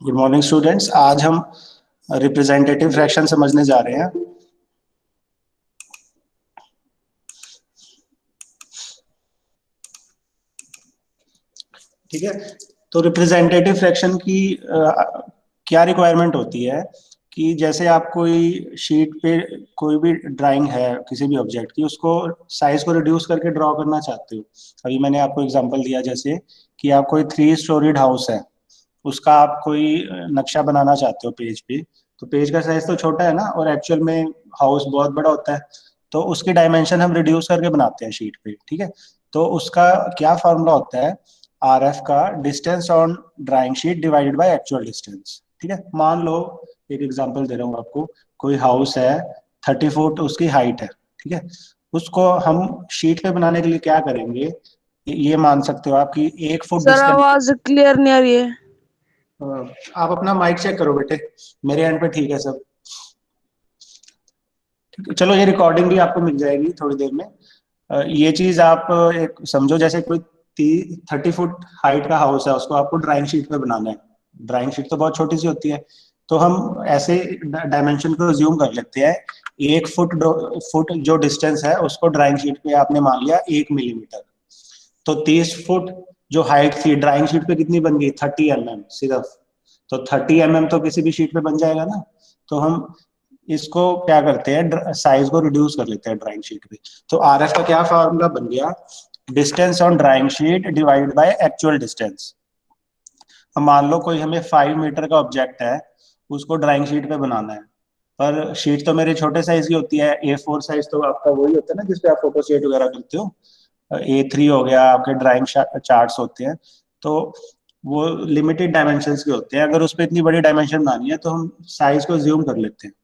Good morning students. आज हम representative fraction समझने जा रहे हैं। ठीक है, तो रिप्रेजेंटेटिव फ्रैक्शन की क्या रिक्वायरमेंट होती है कि जैसे आप कोई शीट पे कोई भी ड्राइंग है किसी भी ऑब्जेक्ट की, उसको साइज को रिड्यूस करके ड्रॉ करना चाहते हो। अभी मैंने आपको एग्जांपल दिया जैसे कि आप कोई 3 स्टोरीड हाउस है, उसका आप कोई नक्शा बनाना चाहते हो पेज पे। तो पेज का साइज तो छोटा है ना, और एक्चुअल में हाउस बहुत बड़ा होता है। तो उसकी डायमेंशन हम रिड्यूस करके बनाते हैं शीट पे। ठीक है, तो उसका क्या फॉर्मूला होता है? आर एफ का distance on drawing sheet divided by actual distance. ठीक है, मान लो एक एग्जांपल दे रहा हूँ आपको। कोई हाउस है, 30 फुट उसकी हाइट है। ठीक है, उसको हम शीट पे बनाने के लिए क्या करेंगे? ये मान सकते हो आप कि 1 फुट सर डिस्टेंस। आवाज क्लियर नहीं आ रही है। आप अपना माइक चेक करो बेटे। मेरे एंड पे ठीक है सब। ठीक है, चलो ये रिकॉर्डिंग भी आपको मिल जाएगी थोड़ी देर में। ये चीज आप एक समझो, जैसे कोई 30 फुट हाइट का हाउस है, उसको आपको ड्राइंग शीट पे बनाना है। ड्राइंग शीट तो बहुत छोटी सी होती है, तो हम ऐसे डायमेंशन को ज्यूम कर लेते हैं। 1 फुट जो डिस्टेंस है उसको ड्राइंग शीट पे आपने मान लिया 1 मिलीमीटर। तो 30 फुट जो हाइट थी ड्राइंग शीट पे कितनी बन गई? 30 mm सिर्फ। तो 30 mm तो किसी भी शीट पे बन जाएगा ना। तो हम इसको क्या करते हैं, साइज को रिड्यूस कर लेते हैं ड्राइंग शीट पे। तो आर एफ का क्या फॉर्मूला बन गया? Distance on drawing sheet divided by actual distance. अब मान लो कोई हमें 5 मीटर का ऑब्जेक्ट है, उसको ड्राइंग शीट पे बनाना है। पर शीट तो मेरे छोटे साइज की होती है, A4 साइज तो आपका वही होता है ना जिसपे आप फोटो स्टेट वगैरह करते हो। A3 हो गया, आपके ड्राइंग चार्ट्स होते हैं। तो वो लिमिटेड डायमेंशंस के होते हैं। अगर उस पर इतनी बड़ी डायमेंशन बनानी है तो हम साइज को ज्यूम कर लेते हैं।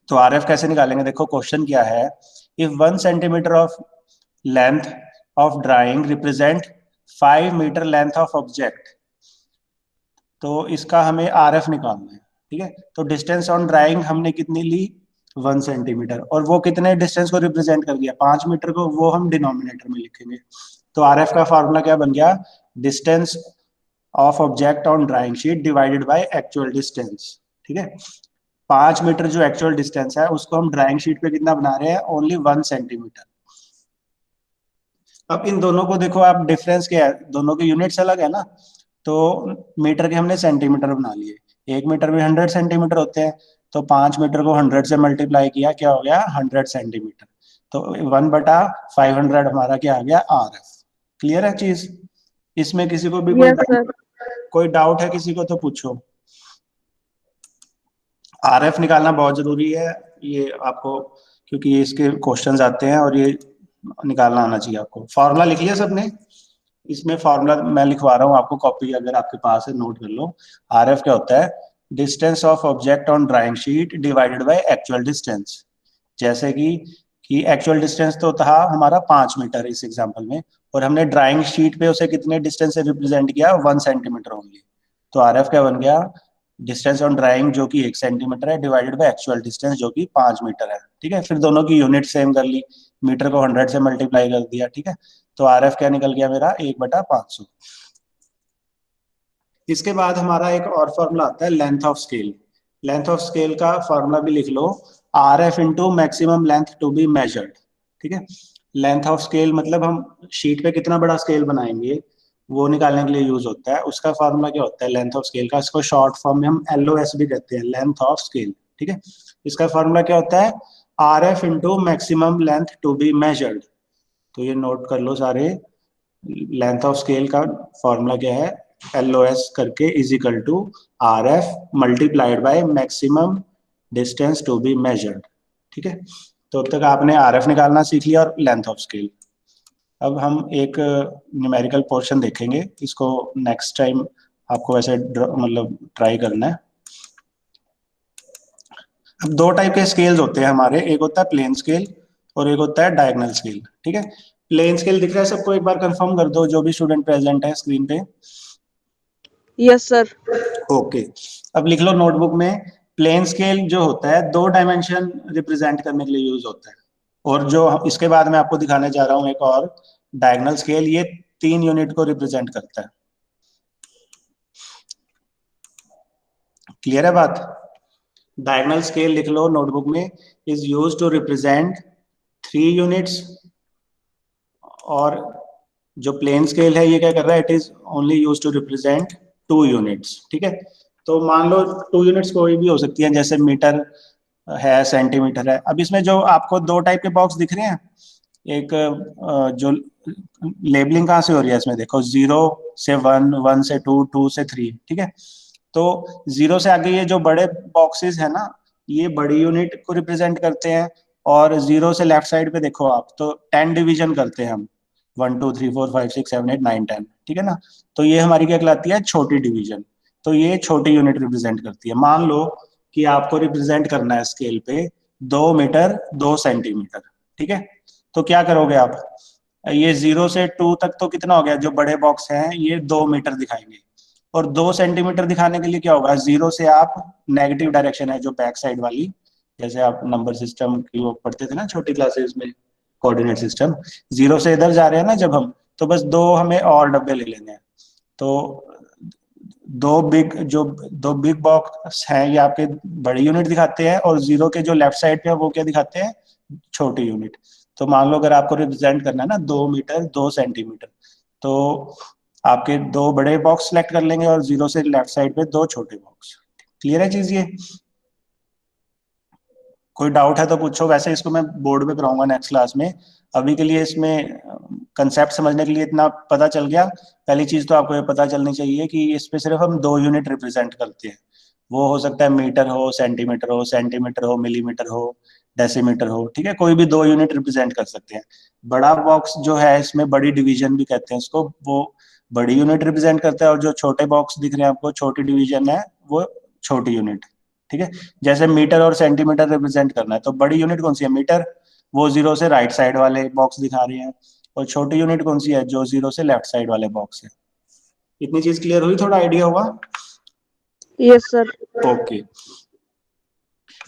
तो आर एफ कैसे निकालेंगे? देखो क्वेश्चन क्या है। If 1 centimetre of length of drawing represent 5 metre length of object, तो इसका हमें आर एफ निकालना है। ठीक है, तो डिस्टेंस ऑन ड्राइंग हमने कितनी ली? 1 सेंटीमीटर। और वो कितने डिस्टेंस को रिप्रेजेंट कर दिया? 5 मीटर को। वो हम डिनोमिनेटर में लिखेंगे। तो आर एफ का फॉर्मूला क्या बन गया? Distance of object on drawing sheet divided by actual distance. ठीक है, 5 मीटर जो एक्चुअल डिस्टेंस है उसको हम ड्राइंग शीट पे कितना बना रहे हैं? Only 1 centimetre. अब इन दोनों को देखो आप, डिफरेंस क्या है? दोनों के यूनिट्स अलग है ना। तो मीटर के हमने सेंटीमीटर बना लिए। 1 मीटर में 100 सेंटीमीटर होते हैं। तो 5 मीटर को 100 से मल्टीप्लाई किया, क्या हो गया? 100 सेंटीमीटर। तो 1/500 हमारा क्या आ गया? R F. क्लियर है चीज? इसमें किसी को भी यस सर। कोई डाउट है किसी को तो पूछो। आर एफ निकालना बहुत जरूरी है ये आपको, क्योंकि ये इसके क्वेश्चंस आते हैं और ये निकालना आना चाहिए आपको। फॉर्मूला लिख लिया सबने? इसमें फॉर्मूला मैं लिखवा रहा हूँ आपको, कॉपी अगर आपके पास है नोट कर लो। आर एफ क्या होता है? Distance of object on drawing sheet divided by actual distance. जैसे कि एक्चुअल डिस्टेंस तो था हमारा 5 मीटर इस एग्जांपल में, और हमने ड्राइंग शीट पे उसे कितने डिस्टेंस से रिप्रेजेंट किया? 1 सेंटीमीटर ओनली। तो आर एफ क्या बन गया? डिस्टेंस ऑन ड्राइंग जो कि 1 सेंटीमीटर है डिवाइडेड बाय एक्चुअल डिस्टेंस जो कि 5 मीटर है। ठीक है, फिर दोनों की यूनिट सेम कर ली, मीटर को 100 से मल्टीप्लाई कर दिया। ठीक है, तो आर एफ क्या निकल गया मेरा? 1/500। इसके बाद हमारा एक और फॉर्मूला आता है length of scale. Length of scale का फॉर्मूला भी लिख लो, R F into maximum length to be measured. ठीक है, लेंथ ऑफ स्केल मतलब हम शीट पे कितना बड़ा स्केल बनाएंगे वो निकालने के लिए यूज होता है। उसका फॉर्मूला क्या होता है लेंथ ऑफ स्केल का? इसको शॉर्ट फॉर्म में हम LOS भी कहते हैं, लेंथ ऑफ स्केल। ठीक है, इसका फॉर्मूला क्या होता है? R F into maximum length to be measured. तो ये नोट कर लो सारे। लेंथ ऑफ स्केल का फॉर्मूला क्या है? LOS करके is equal to R F multiplied by maximum distance to be measured. ठीक है, तो अब तक आपने आर एफ निकालना सीख लिया और लेंथ ऑफ स्केल। अब हम एक न्यूमेरिकल पोर्शन देखेंगे, इसको नेक्स्ट टाइम आपको वैसे मतलब ट्राई करना है। अब दो टाइप के स्केल्स होते हैं हमारे, एक होता है प्लेन स्केल और एक होता है डायगोनल स्केल। ठीक है, प्लेन स्केल दिख रहा है सबको? एक बार कंफर्म कर दो जो भी स्टूडेंट प्रेजेंट है स्क्रीन पे। Yes sir. ओके, अब लिख लो नोटबुक में। प्लेन स्केल जो होता है 2 डायमेंशन रिप्रेजेंट करने के लिए यूज होता है। और जो इसके बाद मैं आपको दिखाने जा रहा हूँ एक और, डायगोनल स्केल, ये 3 यूनिट को रिप्रेजेंट करता है। क्लियर है बात? डायगोनल स्केल लिख लो नोटबुक में, is use to represent 3 units, और जो प्लेन स्केल है ये क्या कर रहा है, it is only use to represent 2 units. ठीक है, तो मान लो 2 यूनिट्स कोई भी हो सकती है, जैसे मीटर है, सेंटीमीटर है। अब इसमें जो आपको दो टाइप के बॉक्स दिख रहे हैं, एक जो लेबलिंग कहाँ से हो रही है इसमें, देखो 0 से 1, 1 से 2, 2 से 3। ठीक है, तो 0 से आगे ये जो बड़े बॉक्सेस है ना, ये बड़ी यूनिट को रिप्रेजेंट करते हैं, और 0 से लेफ्ट साइड पे देखो आप, तो 10 डिवीजन करते हैं हम, 1 2 3 4 5 6 7 8 9 10। ठीक है ना, तो ये हमारी क्या कहलाती है, छोटी डिवीजन। तो ये छोटी यूनिट रिप्रेजेंट करती है। मान लो कि आपको रिप्रेजेंट करना है स्केल पे 2 मीटर 2 सेंटीमीटर। ठीक है, तो क्या करोगे आप, ये 0 से 2 तक तो कितना हो गया, जो बड़े बॉक्स हैं ये 2 मीटर दिखाएंगे, और 2 सेंटीमीटर दिखाने के लिए क्या होगा, 0 से आप नेगेटिव डायरेक्शन है जो बैक साइड वाली, जैसे आप नंबर सिस्टम की वो पढ़ते थे ना छोटी क्लासेस में, कोऑर्डिनेट सिस्टम, 0 से इधर जा रहे हैं ना जब हम, तो बस दो हमें और डब्बे ले लेने हैं। तो दो बिग बॉक्स हैं, ये आपके बड़ी यूनिट दिखाते हैं, और 0 के जो लेफ्ट साइड पे है वो क्या दिखाते हैं, छोटी यूनिट। तो मान लो अगर आपको रिप्रेजेंट करना है ना 2 मीटर 2 सेंटीमीटर, तो आपके दो बड़े बॉक्स सेलेक्ट कर लेंगे, और 0 से लेफ्ट साइड पे दो छोटे बॉक्स। क्लियर है चीज ये? कोई डाउट है तो पूछो, वैसे इसको मैं बोर्ड पे कराऊंगा नेक्स्ट क्लास में। अभी के लिए इसमें कंसेप्ट समझने के लिए इतना पता चल गया। पहली चीज तो आपको ये पता चलनी चाहिए कि इस पे सिर्फ हम 2 यूनिट रिप्रेजेंट करते हैं। वो हो सकता है मीटर हो, सेंटीमीटर हो, मिलीमीटर हो, डेसीमीटर हो। ठीक है, कोई भी 2 यूनिट रिप्रेजेंट कर सकते हैं। बड़ा बॉक्स जो है, इसमें बड़ी डिवीजन भी कहते हैं इसको, वो बड़ी यूनिट रिप्रेजेंट करता है, और जो छोटे बॉक्स दिख रहे हैं आपको, छोटी डिवीजन है, वो छोटी यूनिट। ठीक है, जैसे मीटर और सेंटीमीटर रिप्रेजेंट करना है, तो बड़ी यूनिट कौन सी है, मीटर, वो 0 से राइट साइड वाले बॉक्स दिखा रही है, और छोटी यूनिट कौन सी है, जो 0 से लेफ्ट साइड वाले बॉक्स है। इतनी चीज क्लियर हुई, थोड़ा आइडिया होगा? Yes, sir. ओके,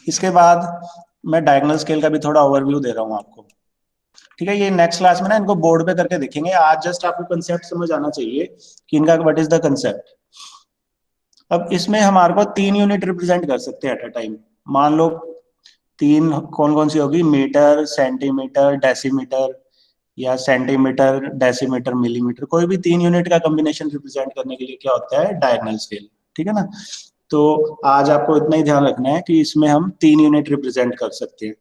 इसके बाद मैं डायगोनल स्केल का भी थोड़ा ओवरव्यू दे रहा हूँ आपको। ठीक है, ये नेक्स्ट क्लास में ना इनको बोर्ड पे करके देखेंगे। आज जस्ट आपको कंसेप्ट समझ आना चाहिए कि इनका व्हाट इज द कंसेप्ट। अब इसमें हमारे को 3 यूनिट रिप्रेजेंट कर सकते हैं एट अ टाइम। मान लो तीन कौन कौन सी होगी, मीटर, सेंटीमीटर, डेसीमीटर, या सेंटीमीटर, डेसीमीटर, मिलीमीटर, कोई भी 3 यूनिट का कॉम्बिनेशन रिप्रेजेंट करने के लिए क्या होता है, डायगोनल स्केल। ठीक है ना, तो आज आपको इतना ही ध्यान रखना है कि इसमें हम 3 यूनिट रिप्रेजेंट कर सकते हैं।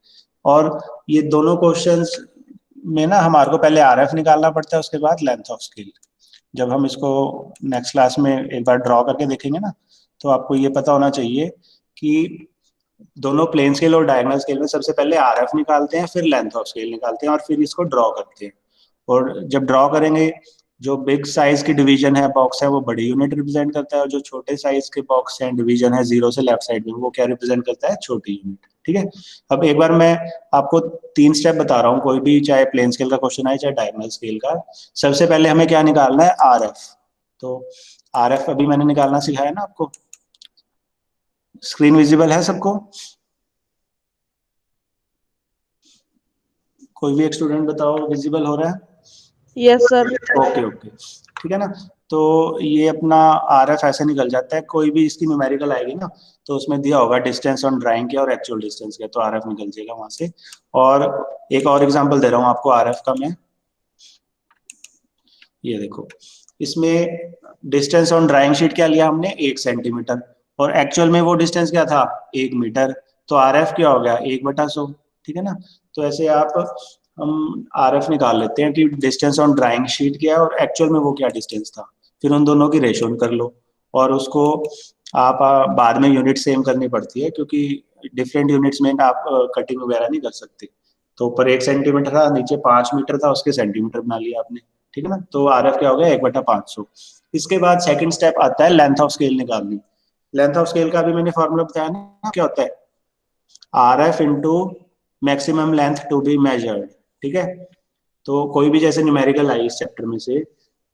और ये दोनों क्वेश्चंस में ना हमारे को पहले आरएफ निकालना पड़ता है, उसके बाद लेंथ ऑफ स्केल। जब हम इसको नेक्स्ट क्लास में एक बार ड्रॉ करके देखेंगे ना, तो आपको ये पता होना चाहिए कि दोनों प्लेन स्केल और डायगोनल स्केल में सबसे पहले आरएफ निकालते हैं, फिर लेंथ ऑफ स्केल निकालते हैं, और फिर इसको ड्रॉ करते हैं। और जब ड्रॉ करेंगे, जो बिग साइज की डिवीजन है बॉक्स है, वो बड़ी यूनिट रिप्रेजेंट करता है, और जो छोटे साइज के बॉक्स हैं डिवीजन है 0 से लेफ्ट साइड में, वो क्या रिप्रेजेंट करता है, छोटी यूनिट। ठीक है, अब एक बार मैं आपको 3 स्टेप बता रहा हूँ, कोई भी चाहे प्लेन स्केल का क्वेश्चन आए चाहे डायगोनल स्केल का। सबसे पहले हमें क्या निकालना है, आरएफ। तो आरएफ अभी मैंने निकालना सिखाया ना आपको। स्क्रीन विजिबल है सबको? कोई भी एक स्टूडेंट बताओ, विजिबल हो रहा है? Yes, sir. ओके ओके, ठीक है ना। तो ये अपना आरएफ ऐसे निकल जाता है, कोई भी इसकी न्यूमेरिकल आएगी ना, तो उसमें दिया होगा डिस्टेंस ऑन ड्राइंग के और एक्चुअल डिस्टेंस के, तो आरएफ निकल जाएगा वहां से। और एक और एग्जांपल दे रहा हूँ आपको आरएफ का मैं, ये देखो, इसमें डिस्टेंस ऑन ड्राइंग शीट क्या लिया हमने, 1 सेंटीमीटर, और एक्चुअल में वो डिस्टेंस क्या था, 1 मीटर। तो आरएफ क्या हो गया, 1/100। ठीक है ना, तो ऐसे आप हम आरएफ निकाल लेते हैं कि डिस्टेंस ऑन ड्राइंग शीट क्या है और एक्चुअल में वो क्या डिस्टेंस था, फिर उन दोनों की रेशो कर लो। और उसको आप बाद में यूनिट सेम करनी पड़ती है, क्योंकि डिफरेंट यूनिट्स में आप कटिंग वगैरह नहीं कर सकते। तो ऊपर 1 सेंटीमीटर था, नीचे 5 मीटर था, उसके सेंटीमीटर बना लिया आपने। ठीक है ना, तो आरएफ क्या हो गया, 1/500। इसके बाद सेकंड स्टेप आता है लेंथ ऑफ स्केल निकालनी। लेंथ ऑफ स्केल का भी मैंने फॉर्मूला बताया ना, क्या होता है, RF into maximum length to be measured. ठीक है, तो कोई भी जैसे न्यूमेरिकल आई इस चैप्टर में से,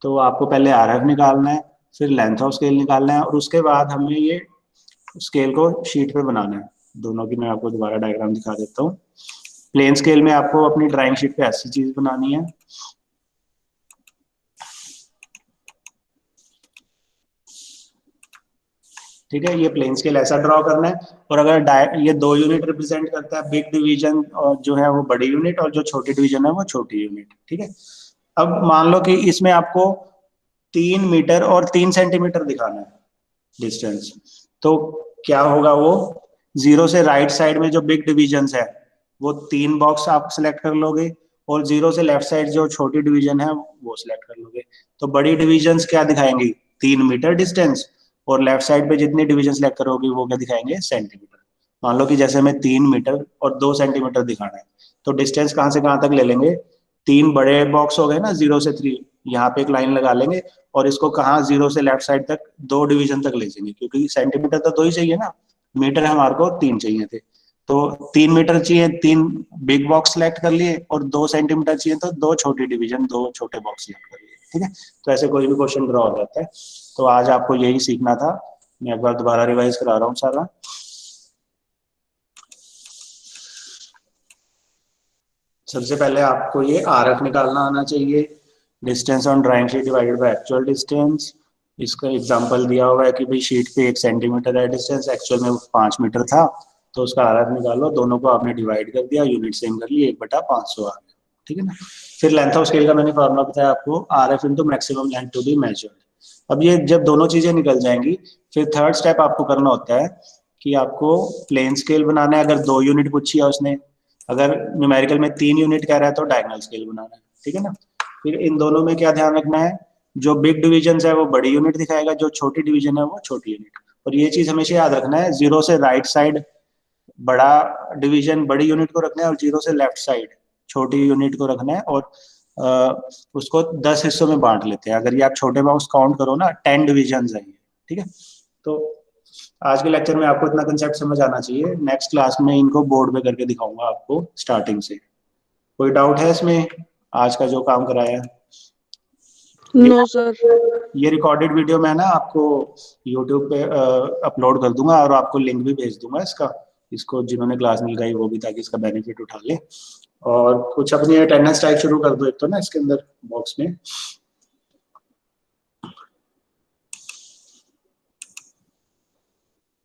तो आपको पहले आरएफ निकालना है, फिर लेंथ ऑफ स्केल निकालना है, और उसके बाद हमें ये स्केल को शीट पे बनाना है। दोनों की मैं आपको दोबारा डायग्राम दिखा देता हूँ। प्लेन स्केल में आपको अपनी ड्राइंग शीट पे ऐसी चीज बनानी है, ठीक है, ये प्लेन स्केल ऐसा ड्रॉ करना है। और अगर ये 2 यूनिट रिप्रेजेंट करता है, बिग डिवीजन और जो है वो बड़ी यूनिट, और जो छोटी डिवीजन है वो छोटी यूनिट। ठीक है, अब मान लो कि इसमें आपको 3 मीटर और 3 सेंटीमीटर दिखाना है डिस्टेंस, तो क्या होगा, वो जीरो से राइट साइड में जो बिग डिवीजन है वो 3 बॉक्स आप सिलेक्ट कर लोगे, और जीरो से लेफ्ट साइड जो छोटी डिवीजन है वो सिलेक्ट कर लोगे। तो बड़ी डिवीजन क्या दिखाएंगी, 3 मीटर डिस्टेंस, और लेफ्ट साइड पे जितनी डिवीजन सिलेक्ट करोगे वो क्या दिखाएंगे, सेंटीमीटर। मान लो कि जैसे हमें 3 मीटर और 2 सेंटीमीटर दिखाना है, तो डिस्टेंस कहाँ से कहाँ तक ले लेंगे, 3 बड़े बॉक्स हो गए ना, 0 से 3, यहाँ पे एक लाइन लगा लेंगे, और इसको कहाँ, 0 से लेफ्ट साइड तक 2 डिवीजन तक ले जाएंगे, क्योंकि सेंटीमीटर तो 2 ही चाहिए ना, मीटर हमारे को 3 चाहिए थे। तो 3 मीटर चाहिए, 3 बिग बॉक्स सेलेक्ट कर लिए, और 2 सेंटीमीटर चाहिए तो 2 छोटी डिवीजन, 2 छोटे बॉक्स सेलेक्ट कर लिए। ठीक है, तो ऐसे कोई भी क्वेश्चन ड्रॉ हो जाता है। तो आज आपको यही सीखना था। मैं एक बार दोबारा रिवाइज करा रहा हूँ सारा। सबसे पहले आपको ये आर एफ निकालना आना चाहिए, distance on drawing sheet divided by actual distance. इसका एग्जांपल दिया हुआ है कि भाई शीट पे 1 सेंटीमीटर है डिस्टेंस, एक्चुअल में 5 मीटर था, तो उसका आर एफ निकालो, दोनों को आपने डिवाइड कर दिया, यूनिट सेम कर ली, 1/500 आ गया। ठीक है ना। फिर लेंथ ऑफ स्केल का मैंने फॉर्मुला बताया आपको, R F into maximum length to be measured. अब ये जब दोनों चीजें निकल जाएंगी, फिर थर्ड स्टेप आपको करना होता है कि आपको प्लेन स्केल बनाना है, अगर 2 यूनिट पूछी है उसने, अगर न्यूमेरिकल में 3 यूनिट कह रहा है तो डायगोनल स्केल बनाना है। ठीक है ना। फिर इन दोनों में क्या ध्यान रखना है, जो बिग डिवीजन है वो बड़ी यूनिट दिखाएगा, जो छोटी डिवीजन है वो छोटी यूनिट। और ये चीज हमेशा याद रखना है, 0 से राइट साइड बड़ा डिवीजन बड़ी यूनिट को रखना है, और 0 से लेफ्ट साइड छोटी यूनिट को रखना है, और उसको 10 हिस्सों में बांट लेते हैं। अगर ये आप छोटे बॉक्स काउंट करो ना, 10 डिविजन है ये। ठीक है, तो आज के लेक्चर में आपको इतना कंसेप्ट समझ आना चाहिए। नेक्स्ट क्लास में इनको बोर्ड पे करके दिखाऊंगा आपको स्टार्टिंग से। कोई डाउट है इसमें, आज का जो काम कराया है? No sir. ये रिकॉर्डेड वीडियो मैं ना आपको यूट्यूब पे अपलोड कर दूंगा, और आपको लिंक भी भेज दूंगा इसका, इसको जिन्होंने क्लास नहीं लगाई वो भी, ताकि इसका बेनिफिट उठा ले। और कुछ अपनी अटेंडेंस टाइप शुरू कर दो एक तो ना इसके अंदर बॉक्स में।